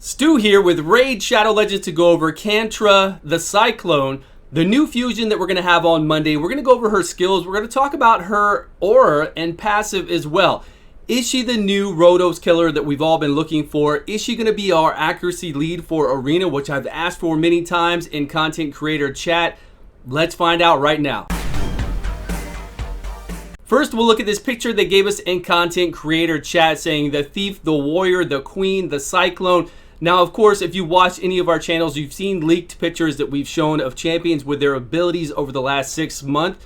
Stu here with Raid Shadow Legends to go over Kantra the Cyclone, the new fusion that we're going to have on Monday. We're going to go over her skills. We're going to talk about her aura and passive as well. Is she the new Rotos killer that we've all been looking for? Is she going to be our accuracy lead for Arena, which I've asked for many times in content creator chat? Let's find out right now. First, we'll look at this picture they gave us in content creator chat saying the thief, the warrior, the queen, the cyclone. Now, of course, if you watch any of our channels, you've seen leaked pictures that we've shown of champions with their abilities over the last 6 months.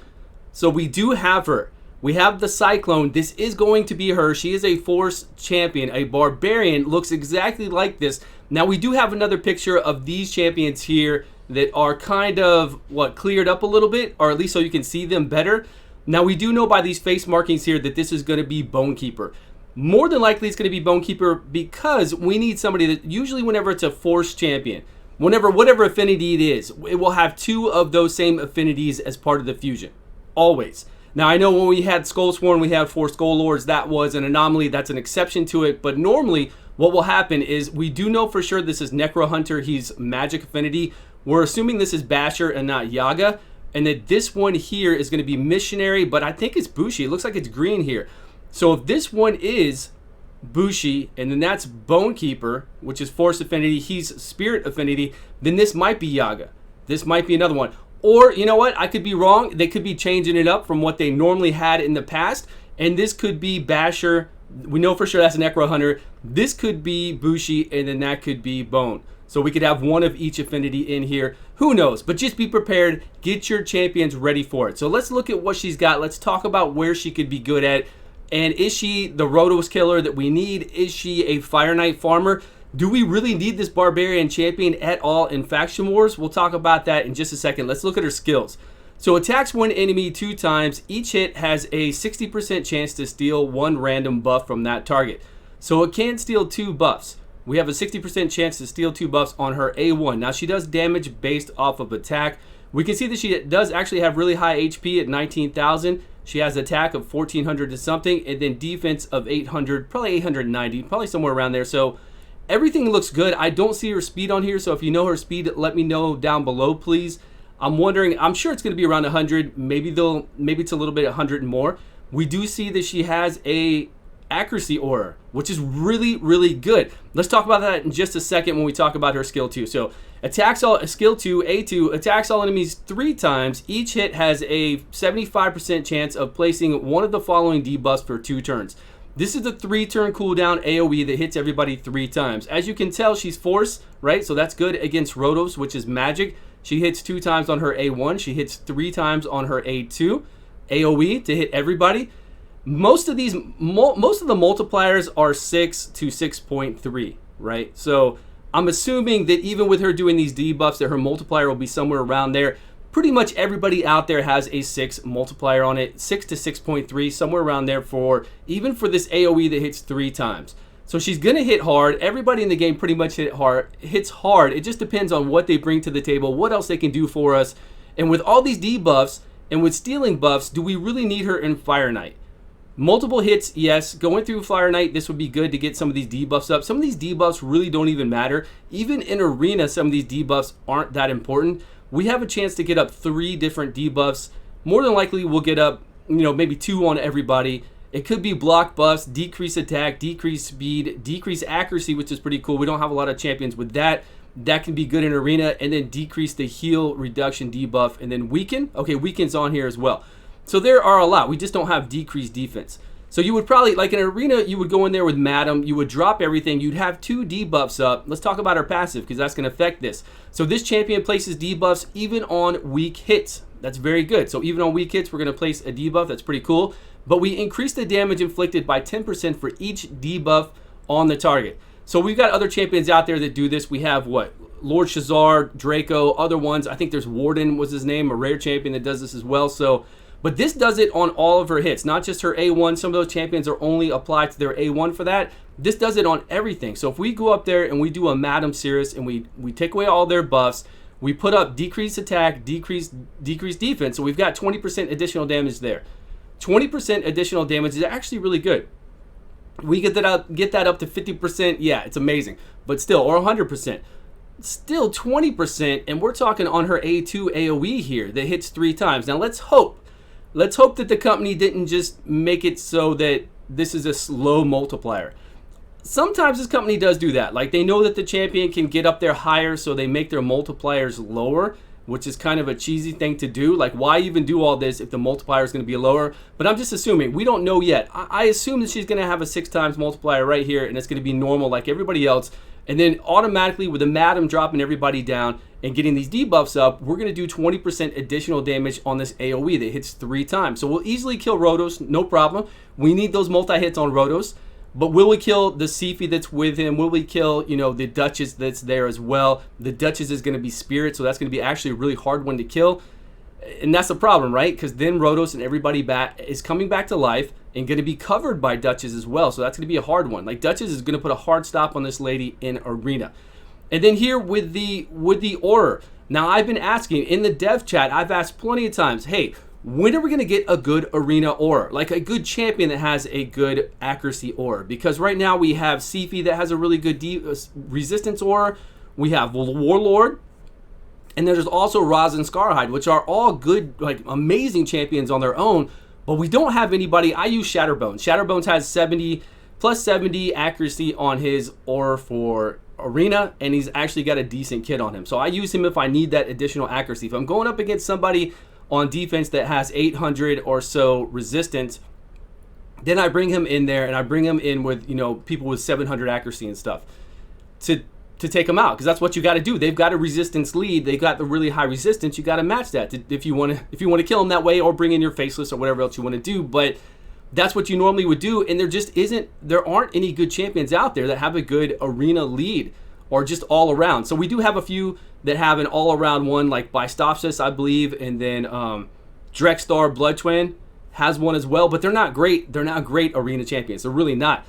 So we do have her. We have the Cyclone. This is going to be her. She is a force champion. A barbarian looks exactly like this. Now, we do have another picture of these champions here that are kind of, cleared up a little bit, or at least so you can see them better. Now, we do know by these face markings here that this is going to be Bonekeeper. More than likely, it's going to be Bonekeeper because we need somebody that usually whenever it's a force champion, whatever affinity it is, it will have 2 of those same affinities as part of the fusion. Always. Now, I know when we had Skullsworn, we had 4 Skull Lords. That was an anomaly. That's an exception to it. But normally, what will happen is we do know for sure this is Necro Hunter. He's magic affinity. We're assuming this is Basher and not Yaga. And that this one here is going to be Missionary, but I think it's Bushi. It looks like it's green here. So if this one is Bushi, and then that's Bonekeeper, which is Force Affinity, he's Spirit Affinity, then this might be Yaga. This might be another one. Or, you know what? I could be wrong. They could be changing it up from what they normally had in the past. And this could be Basher. We know for sure that's Necro Hunter. This could be Bushi, and then that could be Bone. So we could have one of each affinity in here. Who knows? But just be prepared. Get your champions ready for it. So let's look at what she's got. Let's talk about where she could be good at. And is she the Rotos killer that we need? Is she a Fire Knight farmer? Do we really need this barbarian champion at all in Faction Wars? We'll talk about that in just a second. Let's look at her skills. So attacks one enemy 2 times. Each hit has a 60% chance to steal 1 random buff from that target. So it can steal 2 buffs. We have a 60% chance to steal 2 buffs on her A1. Now she does damage based off of attack. We can see that she does actually have really high HP at 19,000. She has attack of 1,400 to something, and then defense of 800, probably 890, probably somewhere around there. So everything looks good. I don't see her speed on here, so if you know her speed, let me know down below, please. I'm wondering, I'm sure it's going to be around 100. Maybe it's a little bit 100 and more. We do see that she has a accuracy aura, which is really, really good. Let's talk about that in just a second when we talk about her skill 2. So attacks all, skill 2, A2, attacks all enemies 3 times. Each hit has a 75% chance of placing one of the following debuffs for 2 turns. This is the 3-turn cooldown AoE that hits everybody 3 times. As you can tell, she's force, right? So that's good against Rotos, which is magic. She hits 2 times on her A1. She hits 3 times on her A2. AoE to hit everybody. Most of the multipliers are 6 to 6.3, right? So I'm assuming that even with her doing these debuffs, that her multiplier will be somewhere around there. Pretty much everybody out there has a 6 multiplier on it, 6 to 6.3, somewhere around there even for this AoE that hits 3 times. So she's gonna hit hard. Everybody in the game pretty much hits hard. It just depends on what they bring to the table, what else they can do for us. And with all these debuffs and with stealing buffs, do we really need her in Fire Knight? Multiple hits, yes. Going through Fire Knight, this would be good to get some of these debuffs up. Some of these debuffs really don't even matter. Even in Arena, some of these debuffs aren't that important. We have a chance to get up 3 different debuffs. More than likely, we'll get up, maybe 2 on everybody. It could be block buffs, decrease attack, decrease speed, decrease accuracy, which is pretty cool. We don't have a lot of champions with that. That can be good in Arena. And then decrease the heal reduction debuff. And then weaken. Okay, weaken's on here as well. So there are a lot. We just don't have decreased defense. So you would probably, like in Arena, you would go in there with Madam. You would drop everything. You'd have 2 debuffs up. Let's talk about her passive because that's going to affect this. So this champion places debuffs even on weak hits. That's very good. So even on weak hits, we're going to place a debuff. That's pretty cool. But we increase the damage inflicted by 10% for each debuff on the target. So we've got other champions out there that do this. We have what? Lord Shazar, Draco, other ones. I think there's Warden was his name, a rare champion that does this as well. But this does it on all of her hits, not just her A1. Some of those champions are only applied to their A1 for that. This does it on everything. So if we go up there and we do a Madam Cirrus and we take away all their buffs, we put up decreased attack, decreased defense. So we've got 20% additional damage there. 20% additional damage is actually really good. We get that up to 50%. Yeah, it's amazing. But still, or 100%. Still 20%, and we're talking on her A2 AoE here that hits 3 times. Now let's hope that the company didn't just make it so that this is a slow multiplier. Sometimes this company does do that. Like, they know that the champion can get up there higher, so they make their multipliers lower, which is kind of a cheesy thing to do. Like, why even do all this if the multiplier is going to be lower? But I'm just assuming. We don't know yet. I assume that she's going to have a 6 times multiplier right here, and it's going to be normal like everybody else. And then automatically, with the Madam dropping everybody down and getting these debuffs up, we're going to do 20% additional damage on this AoE that hits 3 times. So we'll easily kill Rotos, no problem. We need those multi-hits on Rotos. But will we kill the Sifi that's with him? Will we kill, the Duchess that's there as well? The Duchess is going to be Spirit, so that's going to be actually a really hard one to kill. And that's the problem, right? Because then Rotos and everybody is coming back to life and going to be covered by Duchess as well. So that's going to be a hard one. Like, Duchess is going to put a hard stop on this lady in Arena. And then here with the Aura. Now, I've been asking in the dev chat, I've asked plenty of times, hey, when are we going to get a good Arena Aura? Like a good champion that has a good accuracy Aura. Because right now we have Sifi that has a really good resistance Aura. We have Warlord. And there's also Raz and Scarhide, which are all good, like amazing champions on their own. But we don't have anybody. I use Shatterbones. Shatterbones has plus 70 accuracy on his Aura for Arena, and he's actually got a decent kit on him. So I use him if I need that additional accuracy. If I'm going up against somebody on defense that has 800 or so resistance, then I bring him in there, and I bring him in with, people with 700 accuracy and stuff to take them out, because that's what you got to do. They've got a resistance lead. They got the really high resistance. You got to match that if you want to kill them that way, or bring in your faceless or whatever else you want to do. But that's what you normally would do, and there aren't any good champions out there that have a good Arena lead or just all around. So we do have a few that have an all around one, like Bystopsis, I believe, and then Drexstar Blood Twin has one as well. But they're not great. They're not great Arena champions. They're really not.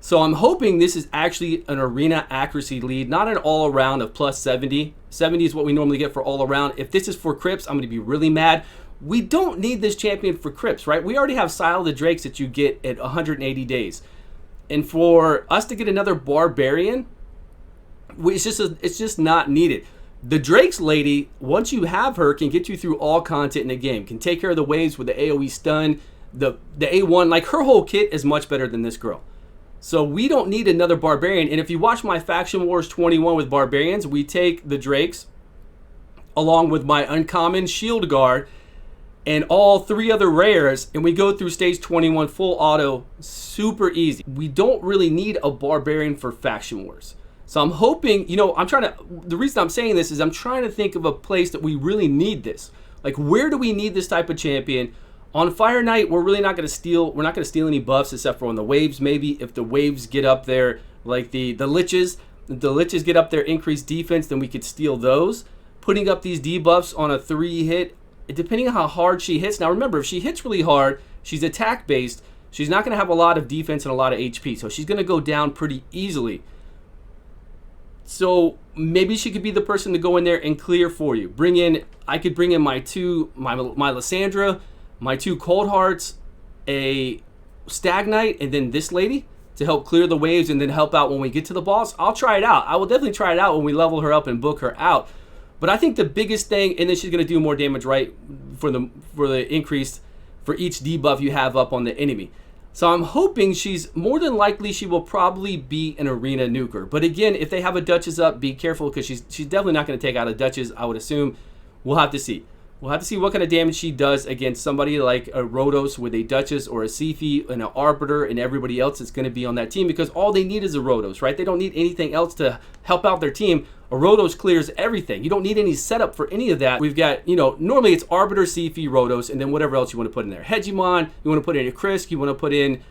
So I'm hoping this is actually an Arena accuracy lead, not an all around of plus 70. 70 is what we normally get for all around. If this is for Crypts, I'm going to be really mad. We don't need this champion for Crypts, right? We already have Sile the Drakes that you get at 180 days. And for us to get another Barbarian, it's just not needed. The Drakes lady, once you have her, can get you through all content in the game. Can take care of the waves with the AoE stun, the A1. Like, her whole kit is much better than this girl. So we don't need another Barbarian. And if you watch my Faction Wars 21 with Barbarians, we take the Drakes along with my Uncommon Shield Guard and all 3 other rares, and we go through stage 21 full auto, super easy. We don't really need a Barbarian for Faction Wars. So I'm hoping, the reason I'm saying this is I'm trying to think of a place that we really need this. Like, where do we need this type of champion? On Fire Knight, we're really not going to steal. We're not going to steal any buffs except for on the waves. Maybe if the waves get up there, like the Liches get up there, increased defense, then we could steal those. Putting up these debuffs on a 3-hit, depending on how hard she hits. Now remember, if she hits really hard, she's attack based. She's not going to have a lot of defense and a lot of HP, so she's going to go down pretty easily. So maybe she could be the person to go in there and clear for you. I could bring in my Lysandra, my 2 Cold Hearts, a Stag Knight, and then this lady to help clear the waves and then help out when we get to the boss. I'll try it out. I will definitely try it out when we level her up and book her out. But I think the biggest thing, and then she's going to do more damage, right, for the increase for each debuff you have up on the enemy. So I'm hoping more than likely she will probably be an Arena nuker. But again, if they have a Duchess up, be careful, because she's definitely not going to take out a Duchess, I would assume. We'll have to see. We'll have to see what kind of damage she does against somebody like a Rotos with a Duchess or a Sifi and an Arbiter and everybody else that's going to be on that team, because all they need is a Rotos, right? They don't need anything else to help out their team. A Rotos clears everything. You don't need any setup for any of that. We've got, normally it's Arbiter, Sifi, Rotos, and then whatever else you want to put in there. Hegemon, you want to put in a Krisk, you want to put in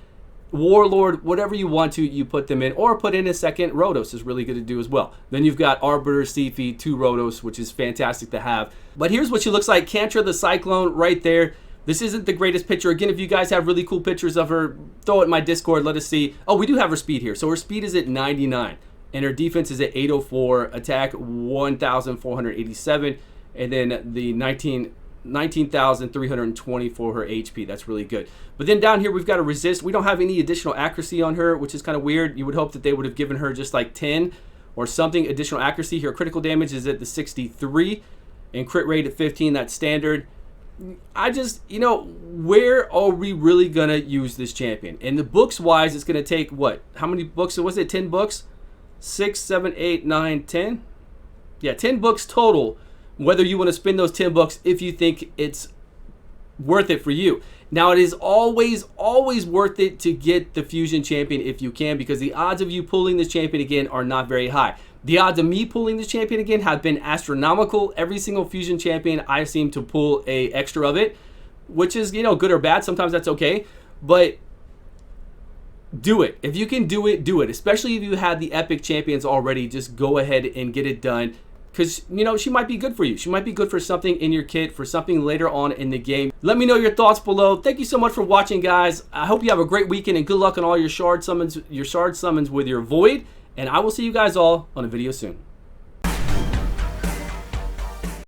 Warlord, whatever you want to, you put them in, or put in a second Rotos is really good to do as well. Then you've got Arbiter, Sifi, 2 Rotos, which is fantastic to have. But here's what she looks like. Kantra the Cyclone right there. This isn't the greatest picture. Again, if you guys have really cool pictures of her, throw it in my Discord, let us see. Oh, we do have her speed here. So her speed is at 99, and her defense is at 804, attack 1,487, and then the 19,320 for her HP. That's really good. But then down here, we've got a resist. We don't have any additional accuracy on her, which is kind of weird. You would hope that they would have given her just like 10 or something additional accuracy. Here, critical damage is at the 63 and crit rate at 15. That's standard. I just, you know, where are we really going to use this champion? And the books wise, it's going to take what? How many books? So was it 10 books? 6, 7, 8, 9, 10? Yeah, 10 books total. Whether you want to spend those 10 bucks if you think it's worth it for you. Now, it is always worth it to get the Fusion Champion if you can, because the odds of you pulling this champion again are not very high. The odds of me pulling this champion again have been astronomical. Every single Fusion Champion, I seem to pull a extra of it, which is, you know, good or bad. Sometimes that's okay, but do it. If you can do it, do it. Especially if you have the epic champions already, just go ahead and get it done. Because, you know, she might be good for you. She might be good for something in your kit, for something later on in the game. Let me know your thoughts below. Thank you so much for watching, guys. I hope you have a great weekend and good luck on all your shard summons with your Void. And I will see you guys all on a video soon.